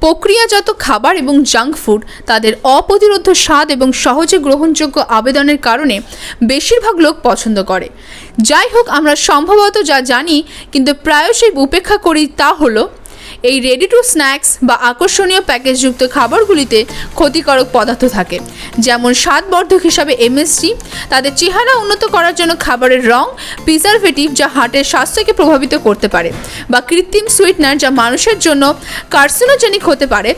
প্রক্রিয়াজাত খাবার এবং জাঙ্ক ফুড তাদের অপ্রতিরোধ্য স্বাদ এবং সহজে গ্রহণযোগ্য আবেদনের কারণে বেশিরভাগ লোক পছন্দ করে। যাই হোক, আমরা সম্ভবত যা জানি কিন্তু প্রায়শই উপেক্ষা করি তা হলো এই রেডি টু স্ন্যাক্স বা আকর্ষণীয় প্যাকেজযুক্ত খাবারগুলিতে ক্ষতিকারক পদার্থ থাকে, যেমন স্বাদবর্ধক হিসাবে এমএসজি, তাদের চেহারা উন্নত করার জন্য খাবারের রং, প্রিজারভেটিভ যা হার্টের স্বাস্থ্যকে প্রভাবিত করতে পারে, বা কৃত্রিম সুইটনার যা মানুষের জন্য কার্সিনোজেনিক হতে পারে।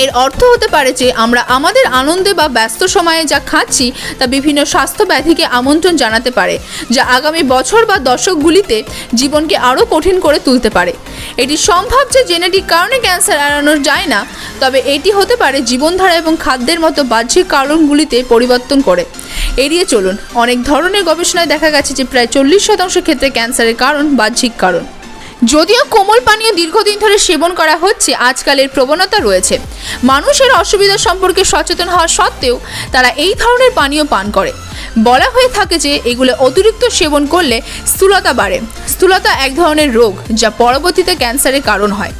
এর অর্থ হতে পারে যে আমরা আমাদের আনন্দে বা ব্যস্ত সময়ে যা খাচ্ছি তা বিভিন্ন স্বাস্থ্য ব্যাধিকে আমন্ত্রণ জানাতে পারে, যা আগামী বছর বা দশকগুলিতে জীবনকে আরও কঠিন করে তুলতে পারে। এটি সম্ভব যে জেনেটিক কারণে ক্যান্সার এড়ানো যায় না, তবে এটি হতে পারে জীবনধারা এবং খাদ্যের মতো বাহ্যিক কারণগুলিতে পরিবর্তন করে। এড়িয়ে চলুন। অনেক ধরনের গবেষণায় দেখা গেছে যে প্রায় 40% ক্ষেত্রে ক্যান্সারের কারণ বাহ্যিক কারণ। যদিও কোমল পানীয় দীর্ঘদিন ধরে সেবন করা হচ্ছে, আজকালের প্রবণতা রয়েছে মানুষের অসুবিধা সম্পর্কে সচেতন হওয়া সত্ত্বেও তারা এই ধরনের পানীয় পান করে। বলা হয়ে থাকে যে এগুলো অতিরিক্ত সেবন করলে স্থূলতা বাড়ে। স্থূলতা এক ধরনের রোগ যা পরবর্তীতে ক্যান্সারের কারণ হয়।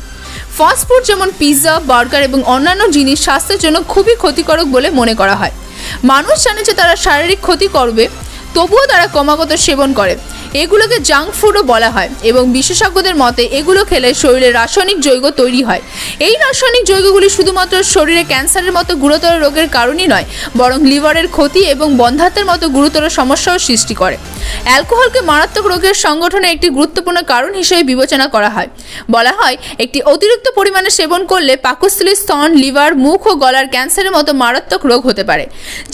ফাস্টফুড যেমন পিৎজা, বার্গার এবং অন্যান্য জিনিস স্বাস্থ্যের জন্য খুবই ক্ষতিকারক বলে মনে করা হয়। মানুষ জানে যে তারা শারীরিক ক্ষতি করবে, তবুও তারা ক্রমাগত সেবন করে। এগুলোকে জাঙ্ক ফুডও বলা হয় এবং বিশেষজ্ঞদের মতে এগুলো খেলে শরীরে রাসায়নিক যৌগ তৈরি হয়। এই রাসায়নিক যৌগগুলি শুধুমাত্র শরীরে ক্যান্সারের মতো গুরুতর রোগের কারণই নয়, বরং লিভারের ক্ষতি এবং বন্ধ্যাত্বের মতো গুরুতর সমস্যাও সৃষ্টি করে। অ্যালকোহলকে মারাত্মক রোগের সংগঠনে একটি গুরুত্বপূর্ণ কারণ হিসেবে বিবেচনা করা হয়। বলা হয় একটি অতিরিক্ত পরিমাণে সেবন করলে পাকস্থলী, স্তন, লিভার, মুখ ও গলার ক্যান্সারের মতো মারাত্মক রোগ হতে পারে।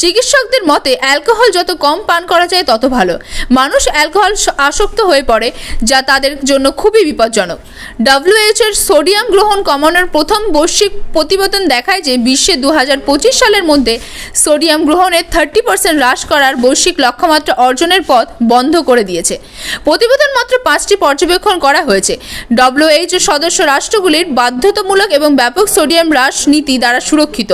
চিকিৎসকদের মতে অ্যালকোহল যত কম পান করা যায় তত ভালো। মানুষ অ্যালকোহল আসক্ত হয়ে পড়ে, যা তাদের জন্য খুবই বিপজ্জনক। WHO এর সোডিয়াম গ্রহণ কমানোর প্রথম বৈশ্বিক প্রতিবেদন দেখায় যে বিশ্বে 2025 সালের মধ্যে সোডিয়াম গ্রহণের 30% হ্রাস করার বৈশ্বিক লক্ষ্যমাত্রা অর্জনের পথ বন্ধ করে দিয়েছে। প্রতিবেদন মাত্র 5টি পর্যবেক্ষণ করা হয়েছে। WHO সদস্য রাষ্ট্রগুলির বাধ্যতামূলক এবং ব্যাপক সোডিয়াম হ্রাস নীতি দ্বারা সুরক্ষিত।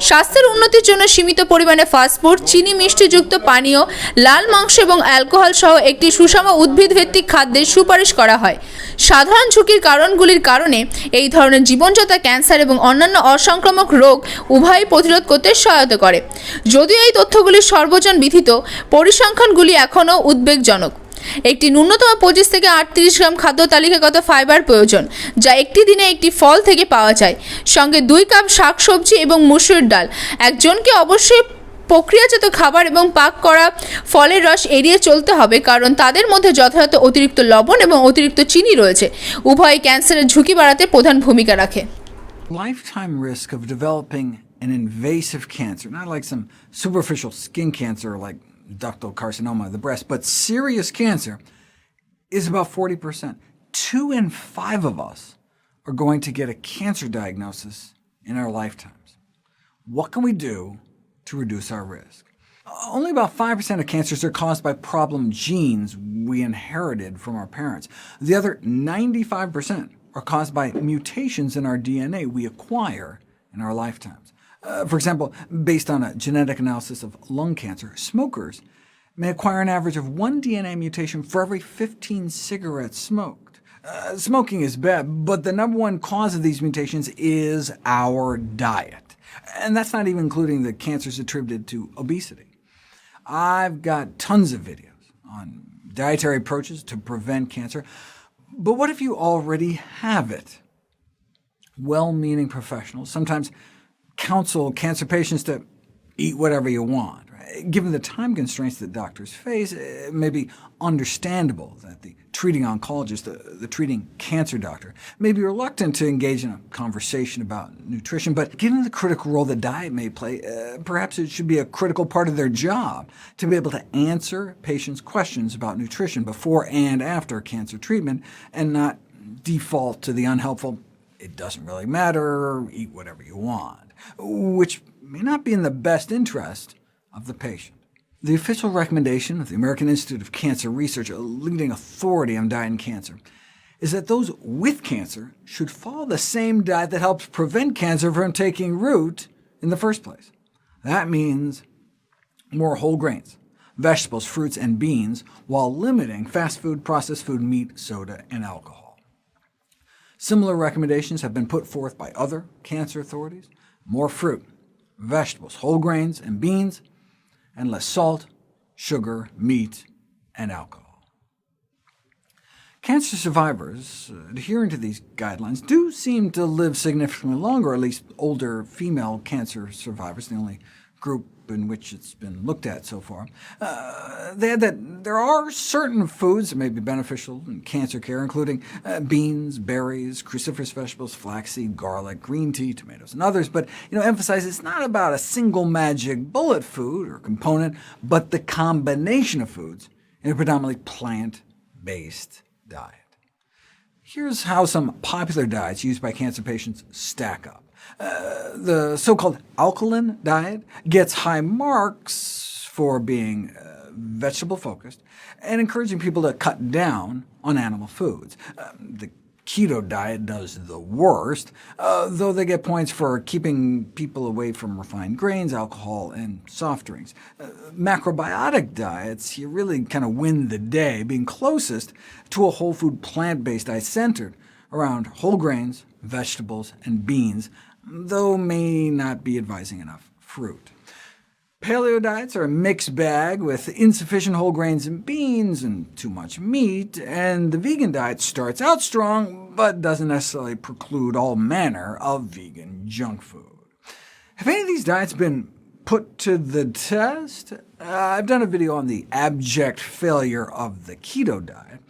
স্বাস্থ্যের উন্নতির জন্য সীমিত পরিমাণে ফাস্টফুড, চিনি মিষ্টিযুক্ত পানীয়, লাল মাংস এবং অ্যালকোহল সহ একটি সুষম উদ্ভিদভিত্তিক খাদ্যের সুপারিশ করা হয়। সাধারণ ঝুঁকির কারণগুলির কারণে এই ধরনের জীবনযাত্রা ক্যান্সার এবং অন্যান্য অসংক্রামক রোগ উভয়ই প্রতিরোধ করতে সহায়তা করে। যদিও এই তথ্যগুলি সর্বজন বিদিত, পরিসংখ্যানগুলি এখনও উদ্বেগজনক। একটি ন্যূনতম 25 থেকে 38 গ্রাম খাদ্য তালিকাগত ফাইবার প্রয়োজন, যা একটি দিনে একটি ফল থেকে পাওয়া যায়। সঙ্গে 2 কাপ শাকসবজি এবং মসুর ডাল। একজনকে অবশ্যই প্রক্রিয়াজাত খাবার এবং পাক করা ফলের রস এড়িয়ে চলতে হবে, কারণ তাদের মধ্যে যথাযথ অতিরিক্ত লবণ এবং অতিরিক্ত চিনি রয়েছে। উভয় ক্যান্সারের ঝুঁকি বাড়াতে প্রধান ভূমিকা রাখে। Lifetime risk of developing an invasive cancer, not like some superficial skin cancer like ductal carcinoma of the breast, but serious cancer, is about 40%. 2 in 5 of us are going to get a cancer diagnosis in our lifetimes. What can we do to reduce our risk? Only about 5% of cancers are caused by problem genes we inherited from our parents. The other 95% are caused by mutations in our DNA we acquire in our lifetimes. For example, based on a genetic analysis of lung cancer, smokers may acquire an average of 1 DNA mutation for every 15 cigarettes smoked. Smoking is bad, but the number one cause of these mutations is our diet. And that's not even including the cancers attributed to obesity. I've got tons of videos on dietary approaches to prevent cancer, but what if you already have it? Well-meaning professionals sometimes counsel cancer patients to eat whatever you want. Given the time constraints that doctors face, it may be understandable that the treating oncologist, the treating cancer doctor, may be reluctant to engage in a conversation about nutrition, but given the critical role that diet may play, perhaps it should be a critical part of their job to be able to answer patients' questions about nutrition before and after cancer treatment and not default to the unhelpful, it doesn't really matter, eat whatever you want, which may not be in the best interest of the patient. The official recommendation of the American Institute of Cancer Research, a leading authority on diet and cancer, is that those with cancer should follow the same diet that helps prevent cancer from taking root in the first place. That means more whole grains, vegetables, fruits, and beans, while limiting fast food, processed food, meat, soda, and alcohol. Similar recommendations have been put forth by other cancer authorities: more fruit, vegetables, whole grains, and beans, and less salt, sugar, meat, and alcohol. Cancer survivors adhering to these guidelines do seem to live significantly longer, at least older female cancer survivors, the only group in which it's been looked at so far. They add that there are certain foods that may be beneficial in cancer care, including beans, berries, cruciferous vegetables, flaxseed, garlic, green tea, tomatoes, and others, but emphasize it's not about a single magic bullet food or component, but the combination of foods in a predominantly plant-based diet. Here's how some popular diets used by cancer patients stack up. The so-called alkaline diet gets high marks for being vegetable-focused and encouraging people to cut down on animal foods. The keto diet does the worst, though they get points for keeping people away from refined grains, alcohol, and soft drinks. Macrobiotic diets, you really kind of win the day, being closest to a whole food plant-based diet centered around whole grains, vegetables, and beans, though may not be advising enough fruit. Paleo diets are a mixed bag with insufficient whole grains and beans and too much meat, and the vegan diet starts out strong, but doesn't necessarily preclude all manner of vegan junk food. Have any of these diets been put to the test? I've done a video on the abject failure of the keto diet.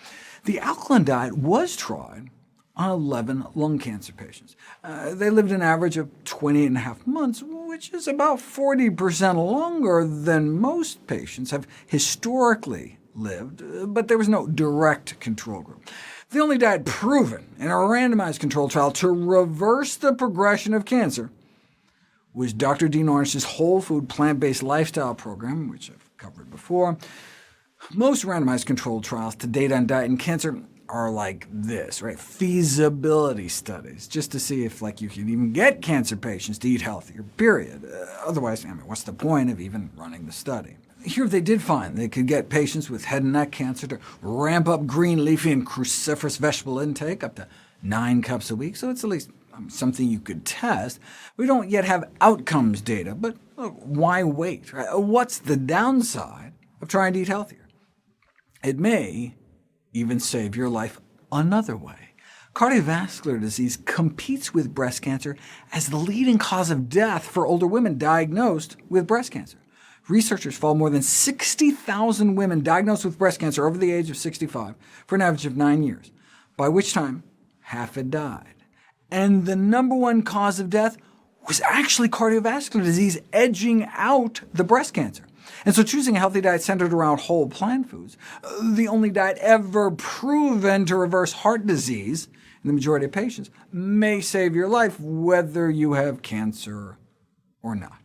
The alkaline diet was tried on 11 lung cancer patients. They lived an average of 20.5 months, which is about 40% longer than most patients have historically lived, but there was no direct control group. The only diet proven in a randomized controlled trial to reverse the progression of cancer was Dr. Dean Ornish's whole food plant-based lifestyle program, which I've covered before. Most randomized controlled trials to date on diet and cancer are like this, right? Feasibility studies, just to see if you can even get cancer patients to eat healthier, period. Otherwise, what's the point of even running the study? Here they did find they could get patients with head and neck cancer to ramp up green, leafy, and cruciferous vegetable intake up to 9 cups a week, so it's at least something you could test. We don't yet have outcomes data, but look, why wait? Right? What's the downside of trying to eat healthier? It may even save your life another way. Cardiovascular disease competes with breast cancer as the leading cause of death for older women diagnosed with breast cancer. Researchers followed more than 60,000 women diagnosed with breast cancer over the age of 65 for an average of 9 years, by which time half had died. And the #1 cause of death was actually cardiovascular disease, edging out the breast cancer. And so choosing a healthy diet centered around whole plant foods, the only diet ever proven to reverse heart disease in the majority of patients, may save your life whether you have cancer or not.